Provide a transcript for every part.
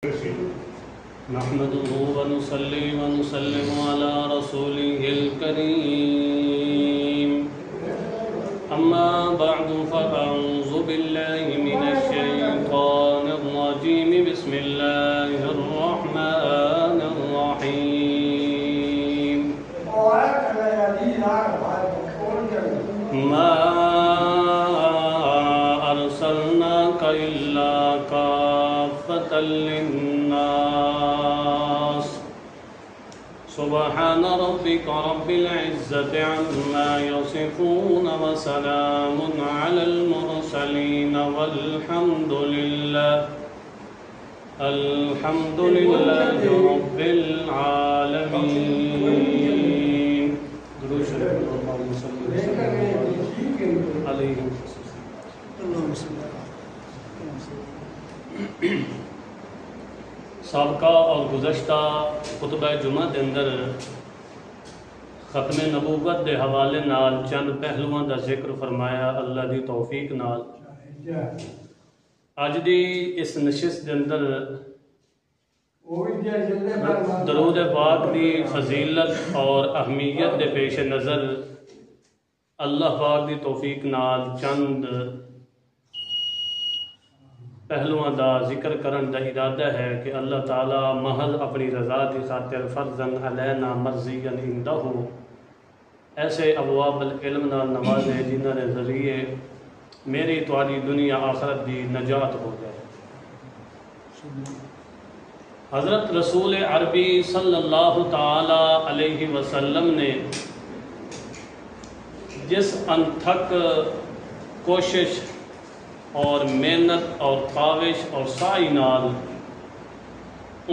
نحمده ونصلي ونسلم على رسوله الكريم أما بعد فأعوذ بالله من الشيطان الرجيم بسم الله الرحمن الرحيم ما أرسلناك إلا كافة للناس سبحان ربك رب العزة عما يصفون وسلام على المرسلين والحمد لله رب العالمين. درود شریف اللهم صل وسلم علیہ سابقہ اور گزشتہ خطبہ جمعہ دے اندر ختم نبوت دے حوالے نال چند پہلوان دا ذکر فرمایا اللہ دی توفیق نال. اج دی اس نشست دے اندر درود پاک دی فضیلت اور اہمیت دے پیش نظر اللہ پاک دی توفیق نال چند پہلوان دا ذکر کرن دا ارادہ ہے کہ اللہ تعالیٰ محض اپنی رضا دی خاطر فرضاً علینا مرضیاً عندہ ایسے ابواب العلم نال نوازے جنہاں نے ذریعے میری تواڈی دنیا آخرت دی نجات ہو جائے. حضرت رسول عربی صلی اللہ تعالی علیہ وسلم نے جس انتھک کوشش اور محنت اور کاوش اور سعی نال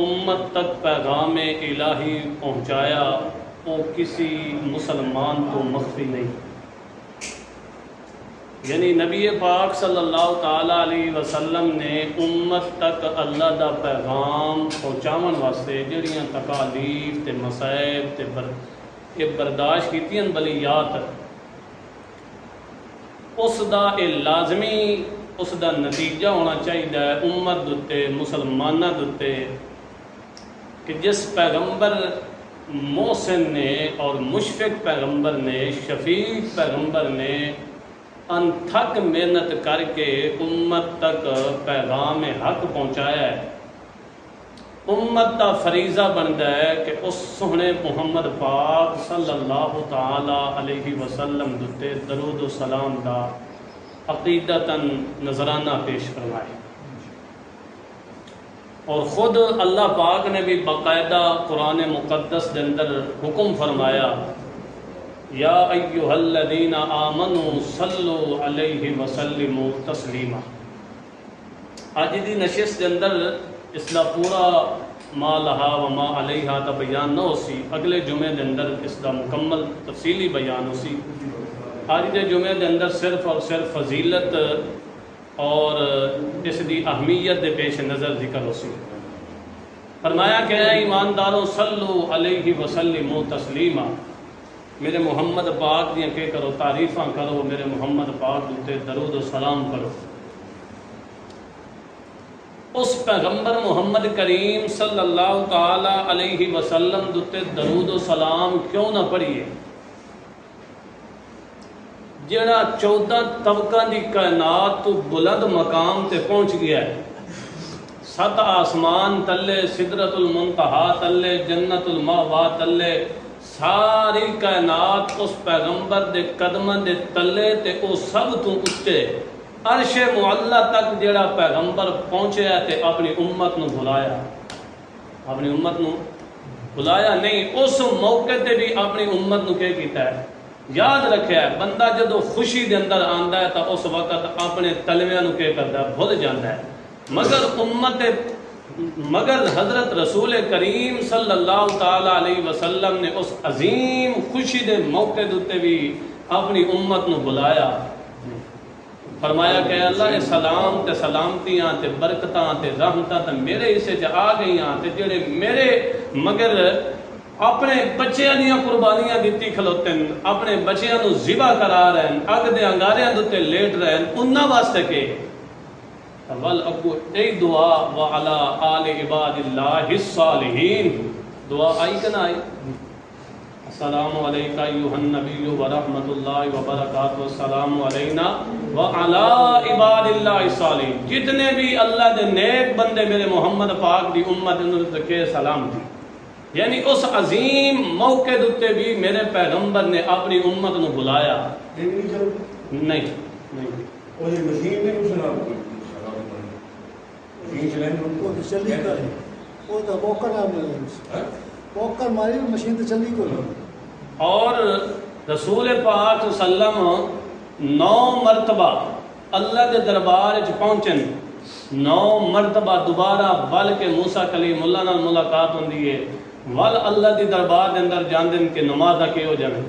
امت تک پیغام الہی پہنچایا وہ کسی مسلمان کو مخفی نہیں. یعنی نبی پاک صلی اللہ تعالیٰ علیہ وسلم نے امت تک اللہ دا پیغام پہنچاون واسطے جڑیاں تکالیف تے مصائب تے برداشت کیتیاں بلیات اس دا لازمی اس دا نتیجہ ہونا چاہیے امت دتے مسلمانہ دتے کہ جس پیغمبر محسن نے اور مشفق پیغمبر نے شفیق پیغمبر نے انتھک محنت کر کے امت تک پیغام حق پہنچایا ہے. امت دا فریضہ بنتا ہے کہ اس سونے محمد پاک صلی اللہ تعالی علیہ وسلم دتے درود و سلام دا عقیدتاً نظرانہ پیش فرمائے. اور خود اللہ پاک نے بھی باقاعدہ قرآن مقدس دے اندر حکم فرمایا یا ایہا الذین آمنوا صلو علیہ وسلموا تسلیما. آج دی نشست دے اندر اس دا پورا ما لہا و ما علیہا تا بیان نہ ہو سی، اگلے جمعے دے اندر اس دا مکمل تفصیلی بیان ہو سی. آج دے جمعے دے اندر صرف اور صرف فضیلت اور اس دی اہمیت دے پیش نظر ذکر ہو سی. فرمایا کہ اے ایمانداروں صلو علیہ وسلموا تسلیما، میرے محمد پاک دیاں کہ کرو تعریفاں کرو، میرے محمد پاک دوتے درود و سلام کرو. اس پیغمبر محمد کریم صلی اللہ تعالی علیہ وسلم دوتے درود و سلام کیوں نہ پڑھیے جڑا 14 طبقہ دی کائنات تو بلند مقام تے پہنچ گیا ہے. 7 آسمان تلے سدرۃ المنتہا تلے جنت المأوا تلے ساری کائنات اس پیغمبر دے قدماں دے تلے تے او سب تو اُتے عرش معلی تک جڑا پیغمبر پہنچیا تے اپنی امت نو بلایا. اپنی امت نو بلایا نہیں، اس موقع تے بھی اپنی امت نو کیا کیتا ہے یاد رکھیا ہے. بندہ جدو خوشی دے اندر آندا ہے تو اس وقت اپنے تلویاں نو کیا کردا ہے بھول جاندا ہے. مگر حضرت رسول کریم صلی اللہ تعالی علیہ وسلم نے اس عظیم خوشی دے موقع دوتے بھی اپنی امت نو بلایا. فرمایا کہ اللہ یہ سلام تے سلامتیاں تے برکتاں تے رحمتاں تے میرے اسے جا آ گئیاں تے جڑے میرے مگر اپنے بچیاں دیاں قربانیاں دیتی کھلوتے ہیں، اپنے بچیاں نو ذبح کرا رہے ہیں، اگ دے انگاریاں دوتے لیٹ رہے ہیں، انہاں واسطے کہ ول اگو ای دعا وعلی آل عباد اللہ الصالحین دعا آئی کہ نہ آئی؟ السلام علیکہ ایھا النبی ورحمۃ اللہ وبرکاتہ السلام علینا وعلی عباد اللہ الصالحین. جتنے بھی اللہ دے نیک بندے میرے محمد پاک دی امت انہوں کے سلام تھی. یعنی اس عظیم موقع دوتے بھی میرے پیغمبر نے اپنی امت نو بلایا. نہیں مشین نہیں اور رسول پاک صلی اللہ علیہ وسلم 9 مرتبہ اللہ کے دربار پہنچن. 9 مرتبہ دوبارہ ول کے موسیٰ کلیم اللہ نال ملاقات ہوندی ہے. ول اللہ دی دربار دے اندر جاندن کہ نماز کی ہو جانے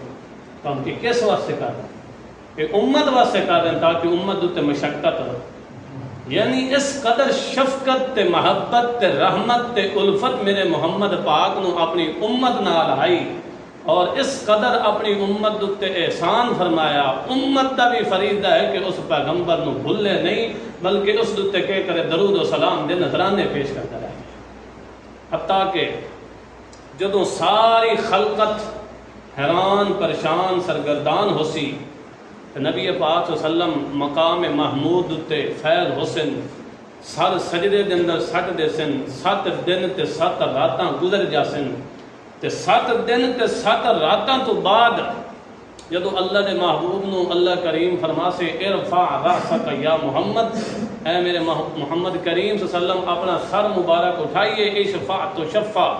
کام کی کس واسطے کر رہے ہیں؟ کہ امت واسطے کر رہے ہیں تاکہ امت دوتے مشقت ہو. یعنی اس قدر شفقت تے محبت تے رحمت تے الفت میرے محمد پاک نو اپنی امت نال آئی اور اس قدر اپنی امت دوتے احسان فرمایا. امت دا بھی فریضہ ہے کہ اس پیغمبر نو بھولے نہیں بلکہ اس دوتے کہ کرے درود و سلام دے نذرانے پیش کرتا رہے. حتیٰ کہ جدوں ساری خلقت حیران پریشان سرگردان ہو سی نبی پاک صلی اللہ علیہ وسلم مقام محمود تے فیض حسن سر سجدے دے اندر سٹ دے سن. 7 دن تے 7 راتاں گزر جا سن تے 7 دن تے 7 راتاں تو بعد جدو اللہ دے محبوب نو اللہ کریم فرما سے ارفع رأسک یا محمد اے میرے محمد کریم صلی اللہ علیہ وسلم اپنا سر مبارک اٹھائیے. اشفع تو شفع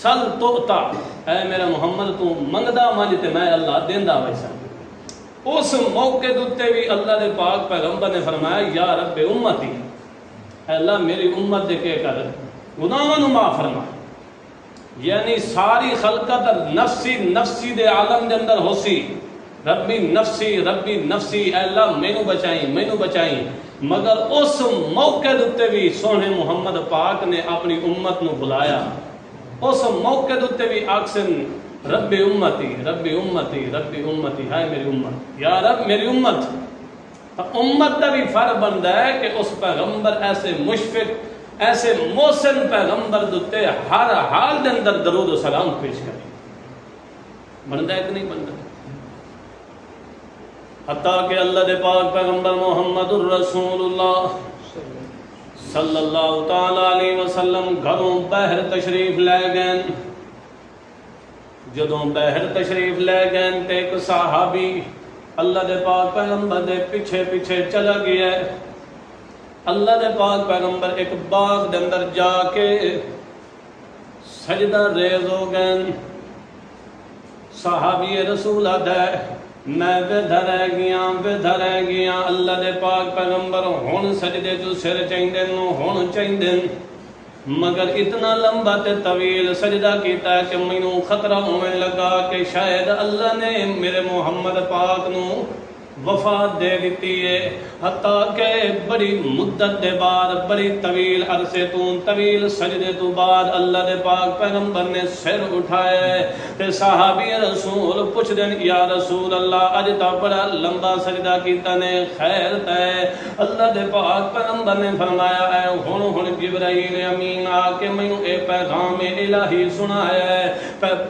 سل توتا اے میرا محمد تو منگدا منج تے میں اللہ دیندا ویسا. اس موقع دوتے بھی اللہ دے پاک پیغمبر نے فرمایا یا رب امتی اے اللہ میری امت دے کے کر گناہاں نو معاف فرما. یعنی ساری خلقت نفسی نفسی دے عالم دے اندر ہو سی ربی نفسی اے اللہ مینو بچائیں مگر اس موقع دوتے بھی سونے محمد پاک نے اپنی امت نو بلایا. اس موقع دوتے بھی آکسن رب امتی ہائے میری امت یا رب میری امت. امت دا بھی فرق بنتا ہے کہ اس پیغمبر ایسے مشفق ایسے محسن پیغمبر دوتے ہر حال دے اندر درود و سلام پیش کرے. بنتا ہے کہ نہیں بنتا؟ حتیٰ کہ اللہ دے پاک پیغمبر محمد الرسول اللہ صلی اللہ تعالیٰ علیہ وسلم گھروں بہر تشریف لے گئے. جدوں بہر تشریف لے گئے تے ایک صحابی اللہ دے پاک پیغمبر دے پیچھے پیچھے چلا گیا. اللہ دے پاک پیغمبر ایک باغ دے اندر جا کے سجدہ ریز ہو گئے. صحابی رسول آدھے میں بدھر گیا اللہ دے پاک پیغمبر ہون سجدے جو سر چاہیندن ہون چاہیندن مگر اتنا لمبا تے طویل سجدہ کیتا ہے کہ مینوں خطرہ ہونے لگا کہ شاید اللہ نے میرے محمد پاک نو وفات دے دیتی ہے. حتیٰ کہ بڑی مدت دے بعد بڑی طویل عرصے تو طویل سجدے تو بعد اللہ دے پاک پیغمبر نے سر اٹھائے تے صحابی رسول پوچھ دین یا رسول اللہ اج تا بڑا لمبا سجدہ کیتا نے خیر تے. اللہ دے پاک پیغمبر نے فرمایا اے ہن جبرائیل امین آ کے مینوں اے پیغام الہی سنایا ہے.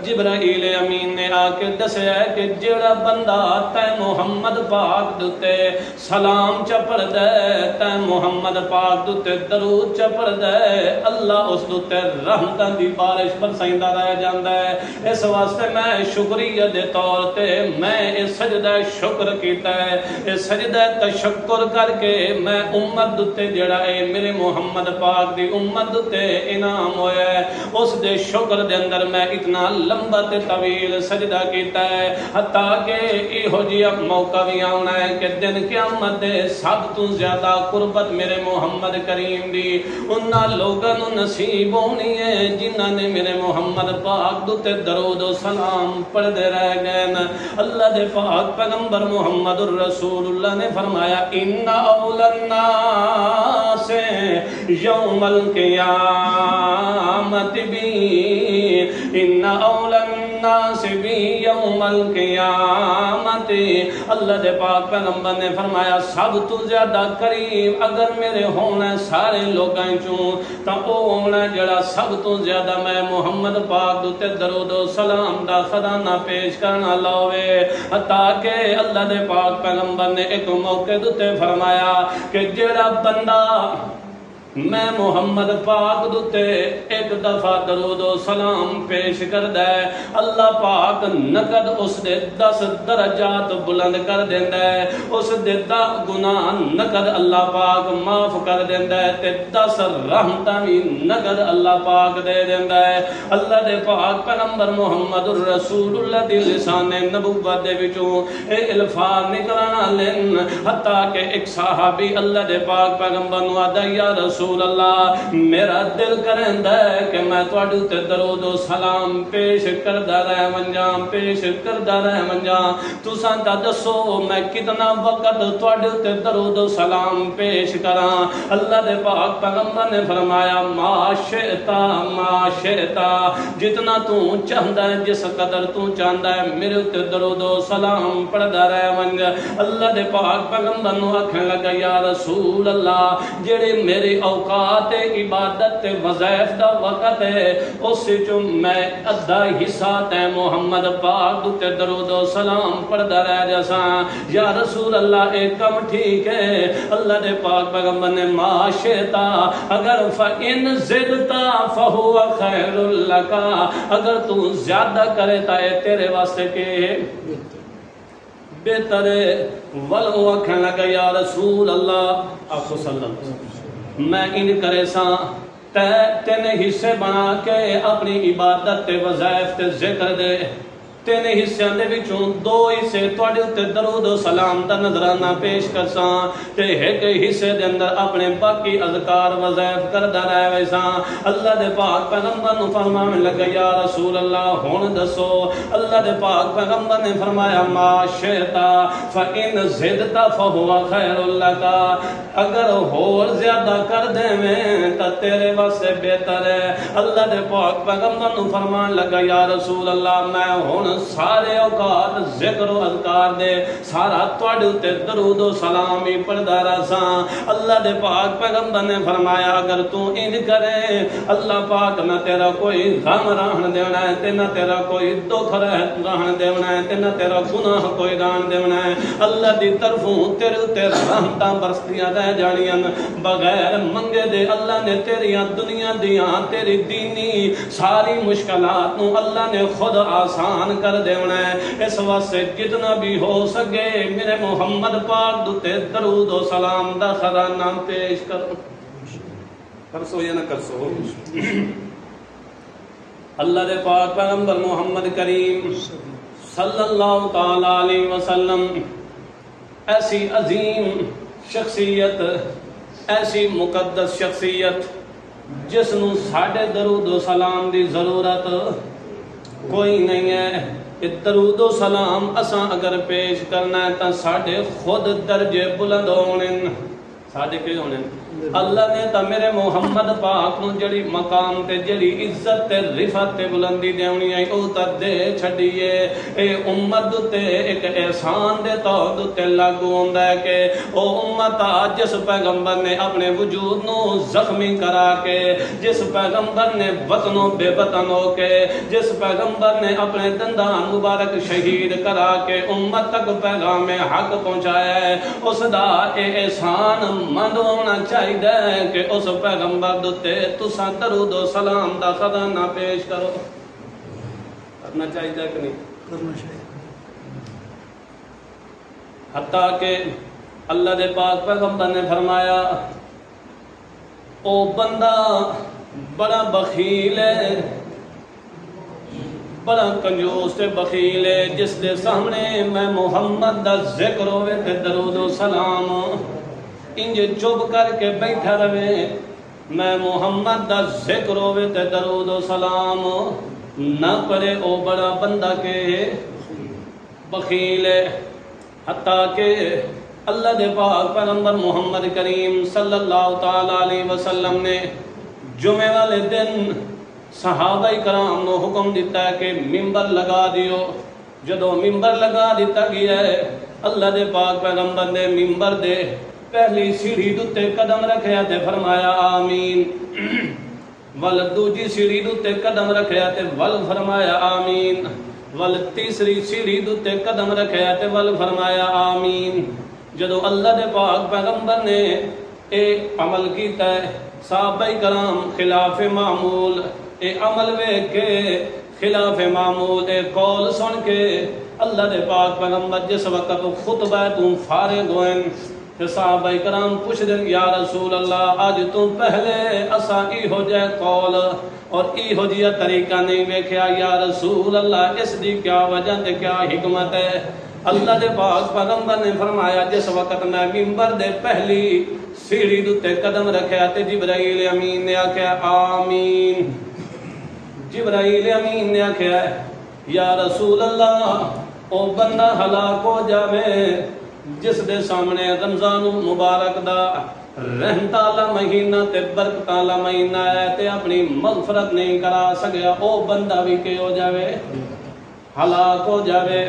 جبرائیل امین نے آ کے دسیا کہ جڑا بندہ تے محمد پاک دوتے سلام چپڑ دے تے محمد پاک دوتے درود چپڑ دے اللہ اس دوتے رحمتاں دی بارش برسائندا رہ جاندا ہے. اس واسطے میں شکریہ دے طور تے میں اس سجدہ شکر کیتا ہے. اس سجدہ تشکر کر کے میں امت دوتے جڑا اے میرے محمد پاک دی امت دوتے انعام ہویا ہے اس دے شکر دے اندر میں اتنا لمبا تے طویل سجدہ کیتا ہے. حتیٰ کہ ایہو جیا موقع بھی آنا ہے کہ دن قیامت دے سب تو زیادہ قربت میرے محمد کریم دی انہاں لوگاں نو نصیب ہونی ہے جنہاں نے میرے محمد پاک دوتے درود و سلام پڑھدے رہ گئے. اللہ دے پاک پیغمبر محمد الرسول اللہ نے فرمایا ان اول الناس یوم القیامت بی ان اول الناس بی یوم القیامت امتی، اللہ دے پاک پیغمبر نے فرمایا سب تو زیادہ قریب اگر میرے ہونا سارے لوگاں چوں تا او ہونا جڑا سب تو زیادہ میں محمد پاک دوتے درود و سلام دا خزانہ پیش کرنا لاوے۔ حتیٰ کہ اللہ دے پاک پیغمبر نے ایک موقع دوتے فرمایا کہ جڑا بندہ میں محمد پاک دوتے ایک دفعہ درود و سلام پیش کر دے اللہ پاک نقد اس دے 10 درجات بلند کر دیندہ ہے، اس دے 10 گناہ نقد اللہ پاک معاف کر دیندہ ہے تے 10 رحمتاں بھی نقد اللہ پاک دے دیندہ ہے۔ اللہ دے پاک پیغمبر محمد الرسول اللہ دی لسان نبوت دے وچوں اے الفاظ نکلنا لین حتیٰ کہ ایک صحابی اللہ دے پاک پیغمبر نو آدھا یا رسول اللہ میرا دل کرندہ ہے کہ میں تواڈے تے درود و سلام پیش کردہ رہ منجام پیش کردہ رہ منجام تساں تا دسو میں کتنا وقت تواڈے تے درود و سلام پیش کراں۔ اللہ دے پاک پیغمبر نے فرمایا ما شئتا جتنا تو چاہندا ہے جس قدر تو چاہندا ہے میرے تے درود و سلام پڑھدا رہ منج۔ اللہ دے پاک پیغمبر نو آکھن لگا یا رسول اللہ جڑے میری اوقات عبادت وظائف دا وقت ہے اس جو میں ادھا حصہ تے محمد پاک تے درود و سلام پڑھدا رہ جساں۔ یا رسول اللہ ایک کم ٹھیک ہے اللہ دے پاک پیغمبر نے ما شئتا اگر فَإِن زِدْتَ فَهُوَ خَيْرٌ لَكَ اگر تو زیادہ کرے تا ہے تیرے واسطے کے بہتر ہے۔ ولو آکھن لگا یا رسول اللہ آپ صلی اللہ علیہ وسلم میں ان کرے ساں تین حصے بنا کے اپنی عبادت تے وظائف تے ذکر دے تین حصے دے وچوں 2 حصے تواڈے تے درود و سلام دا نظرانہ پیش کرساں تے ایک حصے دے اندر اپنے باقی اذکار وظائف کردا رہ ویساں۔ اللہ دے پاک پیغمبر نو فرمان لگا یا رسول اللہ ہن دسو اللہ دے پاک پیغمبر نے فرمایا ما شئتا فإن زدت فهو خير لك اگر اور زیادہ کر دیویں تا تیرے واسطے بہتر ہے۔ اللہ دے پاک پیغمبر نو فرمان لگا یا رسول اللہ میں ہن سارے اوقات ذکر و اذکار دے سارا تواڈے تے درود و سلام ہی پڑھدا رہساں۔ اللہ دے پاک پیغمبر نے فرمایا اگر تو انج کرے اللہ پاک نہ تیرا کوئی غم رہن دینا ہے تے نہ تیرا کوئی دکھ رہن دینا ہے تے نہ تیرا گناہ کوئی رہن دینا ہے۔ اللہ دی طرفوں تیرے تے رحمتاں برستیاں رہ جانیاں بغیر منگے دے اللہ نے تیریاں دنیا دیاں تیری دینی ساری مشکلات نو اللہ نے خود آسان کر دیونا ہے۔ اس واسطے جتنا بھی ہو سکے میرے محمد پاک دوتے درود و سلام دا خزانہ پیش کرسو یا نہ کرسو۔ اللہ دے پاک پیغمبر محمد کریم صلی اللہ تعالیٰ علیہ وسلم ایسی عظیم شخصیت ایسی مقدس شخصیت جس نو ساڑھے درود و سلام دی ضرورت کوئی نہیں ہے۔ درود و سلام اساں اگر پیش کرنا ہے تا ساڑھے خود درجے بلند ہونے ساڑھے کے ہونے اللہ نے تا میرے محمد پاک نو جڑی مقام تے جڑی عزت تے رفت تے بلندی دیونی ہے او تا دے چھڑیے اے امت تے ایک احسان دے طور تے لاگو ہوندا ہے کہ او امت جس پیغمبر نے اپنے وجود نو زخمی کرا کے جس پیغمبر نے وطن و بے وطن ہو کے جس پیغمبر نے اپنے دندان مبارک شہید کرا کے امت تک پیغام حق پہنچایا ہے اس دا احسان مند ہونا چاہیے کہ اس پیغمبر دوتے تساں درود و سلام دا خزانہ پیش کرو۔ کرنا چاہیے کہ نہیں کرنا چاہیے۔ حتیٰ کہ اللہ دے پاک پیغمبر نے فرمایا او بندہ بڑا بخیل ہے بڑا کنجوس تے بخیل ہے جس دے سامنے میں محمد دا ذکر ہوئے تے درود و سلام انجے چپ کر کے بیٹھا رہے میں محمد دا ذکر ہوئے تے درود و سلام نہ پڑے او بڑا بندہ کے بخیل ہے۔ حتیٰ کہ اللہ دے پاک پیغمبر محمد کریم صلی اللہ تعالیٰ علیہ وسلم نے جمعہ والے دن صحابہ کرام نو حکم دیتا ہے کہ ممبر لگا دیو جدو ممبر لگا دیتا گیا ہے اللہ دے پاک پیغمبر نے ممبر دے پہلی سیڑھی دوتے قدم رکھیا تے فرمایا آمین، ول دوجی سیڑھی دوتے قدم رکھیا تے ول فرمایا آمین، ول تیسری سیڑھی دوتے قدم رکھیا تے ول فرمایا آمین۔ جدو اللہ دے پاک پیغمبر نے اے عمل کیتا ہے صحابہ کرام خلاف معمول اے عمل ویکھ کے خلاف معمول اے قول سن کے اللہ دے پاک پیغمبر جس وقت خطبہ تو فارغ ہوئیں تے صحابہ کرام پوچھ دیں یا رسول اللہ آج تو پہلے اسا ای ہو جائے قول اور ای ہو جیا طریقہ نہیں ویکھیا یا رسول اللہ، اس دی کیا وجہ تے کیا حکمت ہے؟ اللہ دے پاک پیغمبر نے فرمایا جس وقت میں ممبر دے پہلی سیڑھی دوتے قدم رکھیا تے جبرائیل امین نے آکھیا آمین، جبرائیل امین نے آکھیا یا رسول اللہ او بندہ ہلاک ہو جاوے جس دے سامنے رمضان مبارک دا رحمت والا مہینہ تے برکت والا مہینہ ہے تے اپنی مغفرت نہیں کرا سکیا، او بندہ بھی کہ ہو جاوے ہلاک ہو جاوے۔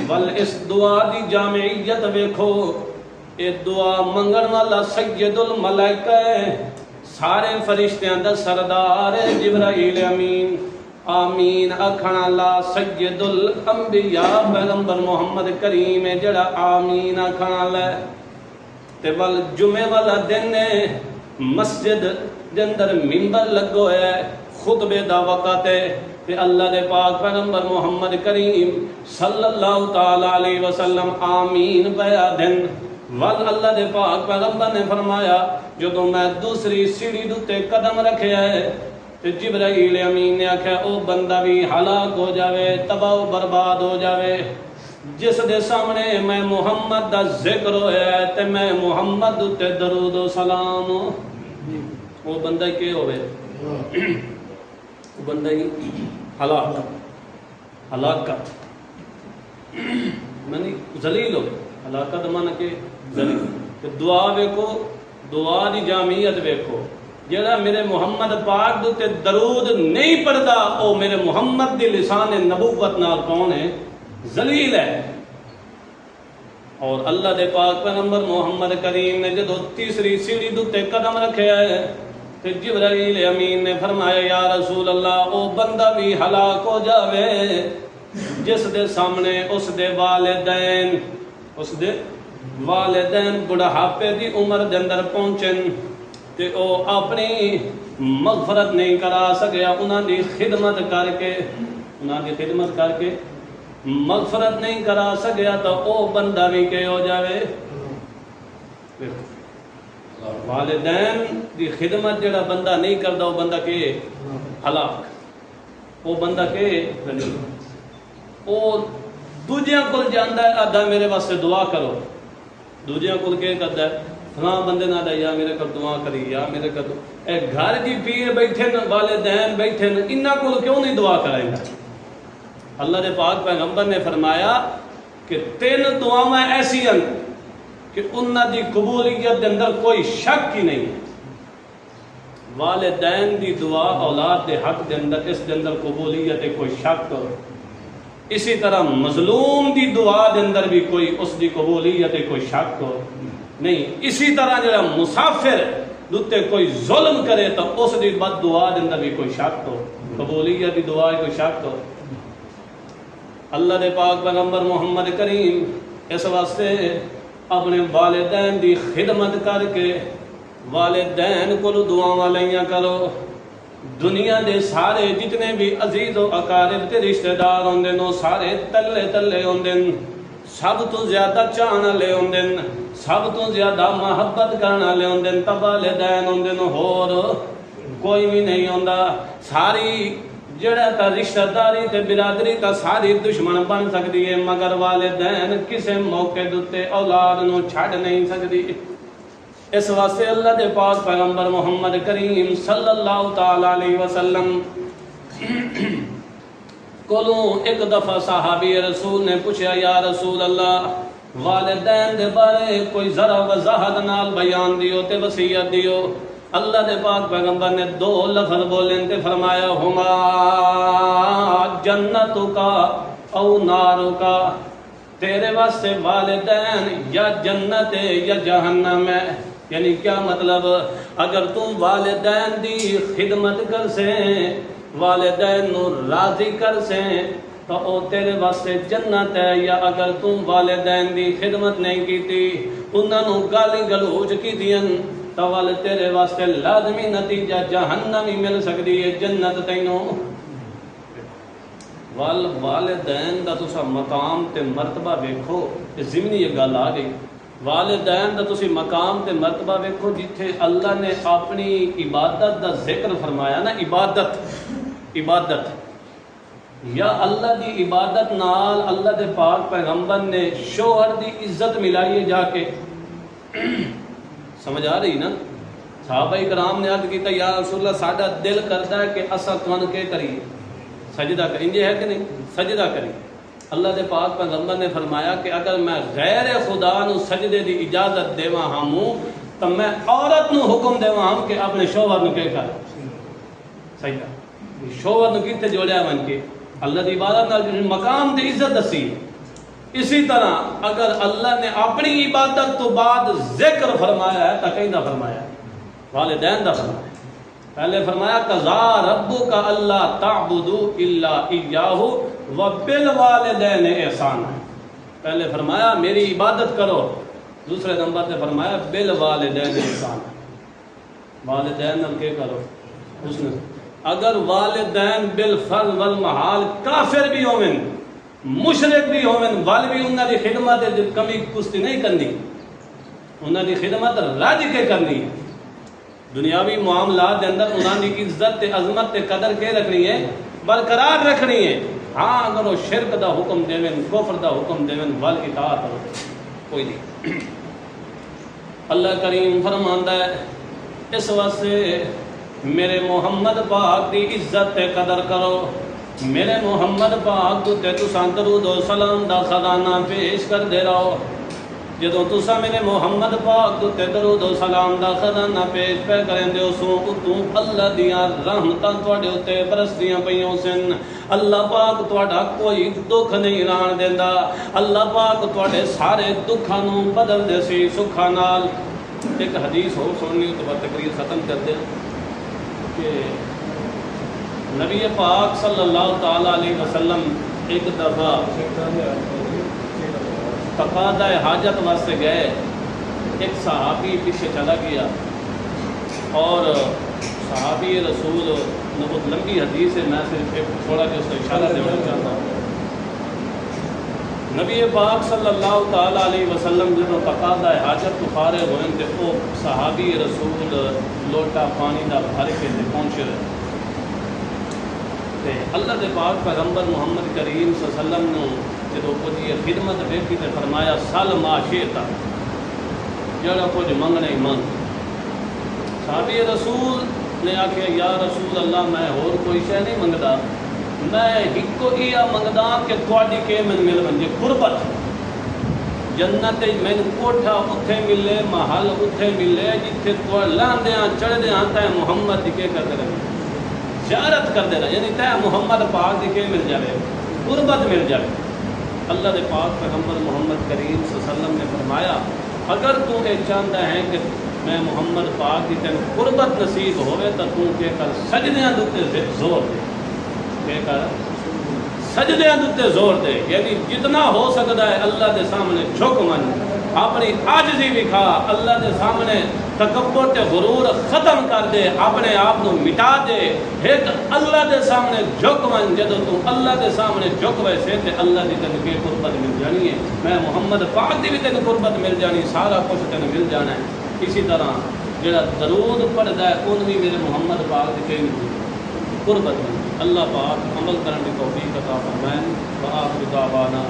ول اس دعا دی جامعیت ویکھو، اے دعا منگن والا سید الملائکہ ہے، سارے فرشتیاں دا سردار ہے جبرائیل امین، آمین آکھن والا سید الانبیاء پیغمبر محمد کریم ہے جڑا آمین آکھن والا ہے۔ تے ول جمعے والا دن ہے، مسجد دے اندر منبر لگو ہے، خطبے دا وقت ہے تے اللہ دے پاک پیغمبر محمد کریم صلی اللہ تعالی علیہ وسلم آمین پیا دن ول اللہ دے پاک پیغمبر نے فرمایا جدوں میں دوسری سیڑھی دوتے قدم رکھیا ہے تے جبرائیل امین نے آکھیا او بندہ بھی ہلاک ہو جاوے، تباہ و برباد ہو جاوے جس دے سامنے میں محمد دا ذکر ہویا ہے تے میں محمد تے درود و سلام، وہ بندہ کے ہوئے وہ بندہ ہی ہلاکت منی ذلیل ہو، ہلاکت من کے ذلیل۔ دعا ویکھو، دعا دی جامعیت ویکھو، جڑا میرے محمد پاک دے درود نہیں پڑھدا او میرے محمد دی لسان نبوت نال کون ہے؟ ذلیل ہے۔ اور اللہ دے پاک پیغمبر محمد کریم نے جدو تیسری سیڑھی دے قدم رکھیا ہے تے جبرائیل امین نے فرمایا یا رسول اللہ او بندہ بھی ہلاک ہو جاوے جس دے سامنے اس دے والدین بڑھاپے دی عمر دے اندر پہنچن تے او اپنی مغفرت نہیں کرا سکیا، انہاں دی خدمت کر کے مغفرت نہیں کرا سکیا تو او بندہ بھی کہ ہو جاوے والدین دی خدمت جڑا بندہ نہیں کردا وہ بندہ کہ ہلاک، وہ بندہ کہ وہ دوجیاں کول جاندا ہے آدھا میرے واسطے دعا کرو، دوجیاں کول کہ کردا ہے فلاں بندے نہ یا میرے کول دعا کری یا میرے کول اے گھر دی پیر بیٹھے ن والدین بیٹھے ن انہاں کول کیوں نہیں دعا کرائیں گا؟ اللہ دے پاک پیغمبر نے فرمایا کہ 3 دعاواں ایسی ہیں کہ انہاں دی قبولیت دے اندر کوئی شک ہی نہیں ہے۔ والدین دی دعا اولاد دے حق دے اندر اس دے اندر قبولیت ہے کوئی شک، اسی طرح مظلوم دی دعا دے اندر بھی کوئی اس دی قبولیت ہے کوئی شک نہیں، اسی طرح جڑا مسافر دوتے کوئی ظلم کرے تو اس دی بد دعا دے اندر بھی کوئی شک ہو، قبولیت دی دعا کوئی شک ہو۔ اللہ دے پاک پیغمبر محمد کریم اس واسطے اپنے والدین دی خدمت کر کے والدین کو دعاواں لیاں کرو۔ دنیا دے سارے جتنے بھی عزیز و اقارب تے رشتہ دار ہوندے نو سارے تلے ہوندے، سب تو زیادہ چاہن والے ہوندے، سب تو زیادہ محبت کرنے والے ہوندے تے والدین ہوندے نو، ہور کوئی بھی نہیں ہوندا۔ ساری جڑا تا رشتہ داری تے برادری تا ساری دشمن بن سکتی ہے مگر والدین کسے موقع دتے اولاد نو چھڈ نہیں سکتی۔ اس واسطے اللہ دے پاک پیغمبر محمد کریم صلی اللہ تعالی علیہ وسلم کولوں ایک دفعہ صحابی رسول نے پوچھا یا رسول اللہ والدین دے بارے کوئی ذرا وضاحت نال بیان دیو تے وصیت دیو۔ اللہ دے پاک پیغمبر نے 2 لفظ بولیں تے فرمایا ہما جنتو کا او نارو کا، تیرے واسطے والدین یا جنت ہے یا جہنم ہے۔ یعنی کیا مطلب؟ اگر تم والدین دی خدمت کر سیں، والدین نو راضی کر سیں تو او تیرے واسطے جنت ہے، یا اگر تم والدین دی خدمت نہیں کیتی، انہاں نو گالی گلوچ کی دین تو تیرے واسطے لازمی نتیجہ جہنم ہی مل سکتی ہے، جنت تینوں۔ والدین دا تسا مقام تے مرتبہ ویکھو، ضمنی یہ گل آ گئی، والدین دا تسی مقام تے مرتبہ ویکھو جتھے اللہ نے اپنی عبادت دا ذکر فرمایا نا، عبادت یا اللہ دی عبادت نال اللہ دے پاک پیغمبر نے شوہر دی عزت ملائی جا کے، سمجھ آ رہی نا؟ صحابہ کرام نے عرض کیتا یا رسول اللہ ساڈا دل کرتا ہے کہ اساں تھن کے کریے، سجدہ کریں، یہ ہے کہ نہیں؟ سجدہ کریں۔ اللہ دے پاک پیغمبر نے فرمایا کہ اگر میں غیر خدا نو سجدے دی اجازت دیواں ہوں تو میں عورت نو حکم دیواں ہوں کہ اپنے شوہر نو کہ کر سجدہ، شوہر نو کیتے جوڑیا من کے اللہ دی عبادت نال مقام دی عزت دسی۔ اسی طرح اگر اللہ نے اپنی عبادت تو بعد ذکر فرمایا ہے تو کہیں فرمایا والدین دا فرمایا، پہلے فرمایا قضا ربک اللہ تعبدوا الا ایاہ وبالوالدین احسانا، پہلے فرمایا میری عبادت کرو، دوسرے نمبر تے فرمایا بالوالدین احسانا، والدین نال کے کرو حسن۔ اگر والدین بالفرض والمحال کافر بھی ہوئن، مشرک بھی ہوئن، وال بھی انہاں دی خدمت کمی کستی نہیں کرنی، انہاں دی خدمت رج کے کرنی ہے، دنیاوی معاملات دے اندر انہاں دی عزت تے عظمت تے قدر کے رکھنی ہے، برقرار رکھنی ہے۔ ہاں اگر وہ شرک دا حکم دیویں، کفر دا حکم دیویں، ول اطاعت کوئی نہیں۔ اللہ کریم فرماندا ہے اس واسطے میرے محمد پاک دی عزت تے قدر کرو، میرے محمد پاک تے تساں درود و سلام دا خزانہ پیش کر دے رہو۔ جدوں تساں میرے محمد پاک تے درود و سلام دا خزانہ پیش پہ کریں دے سو اتوں اللہ دیاں رحمتاں تواڈے اُتے برسدیاں پیاں سن، اللہ پاک تواڈا کوئی دکھ نہیں ران دیندا، اللہ پاک تواڈے سارے دکھاں نوں بدل دے سی سکھاں نال۔ ایک حدیث ہو سننی تو بعد تقریر ختم کر دیں کہ نبی پاک صلی اللہ تعالیٰ علیہ وسلم ایک دفعہ تقاضۂ حاجت واسطے گئے، ایک صحابی پیچھے چلا گیا، اور صحابی رسول بہت لمبی حدیث ہے، میں صرف ایک تھوڑا کہ اس کا اشارہ دینا چاہتا ہوں۔ نبی پاک صلی اللہ تعالیٰ علیہ وسلم جب تقاضۂ حاجت تو فارغ ہوئے تو وہ صحابی رسول لوٹا پانی دا بھر کے پہنچ رہے، اللہ دے پاک پیغمبر محمد کریم صلی اللہ علیہ وسلم نے جدو کچھ یہ خدمت دیکھی تو فرمایا سل ما شئت، جڑا کچھ منگنا ہی منگ۔ صحابی رسول نے آکھیا یا رسول اللہ میں اور کوئی شے نہیں منگدا، میں ہکو یہ منگدا کہ تواڈی کے من مل ونجے قربت، جنت میں کوٹھا اتھے ملے، محل اتھے ملے جتھے تو لاندیاں چڑھدیاں تے محمد دی کے کردے رہے، زیارت کردے رہے، یعنی تے محمد پاک دی کے مل جائے، قربت مل جائے۔ اللہ دے پاک پیغمبر محمد کریم صلی اللہ علیہ وسلم نے فرمایا اگر تو یہ چاہتا ہے کہ میں محمد پاک کی تین قربت نصیب ہوئے تو کہ کر سجدیاں دوتے زور دے، کہ کر سجدیاں دوتے زور دے، یعنی جتنا ہو سکتا ہے اللہ دے سامنے جھک من، اپنی عاجزی دکھا، اللہ دے سامنے تکبر تے غرور ختم کر دے، اپنے آپ کو مٹا دے، ایک اللہ دے سامنے جھک من، جدو تو اللہ دے سامنے جھک ویسے تے اللہ دی تن کے قربت مل جانی ہے، میں محمد پاک دی بھی تن قربت مل جانی، سارا کچھ تن مل جانا ہے۔ اسی طرح جڑا درود پڑھدا ہے ان بھی میرے محمد پاک دی کے قربت مل، اللہ پاک عمل کرنے کی توفیق عطا فرمائے۔ وآخر دعوانا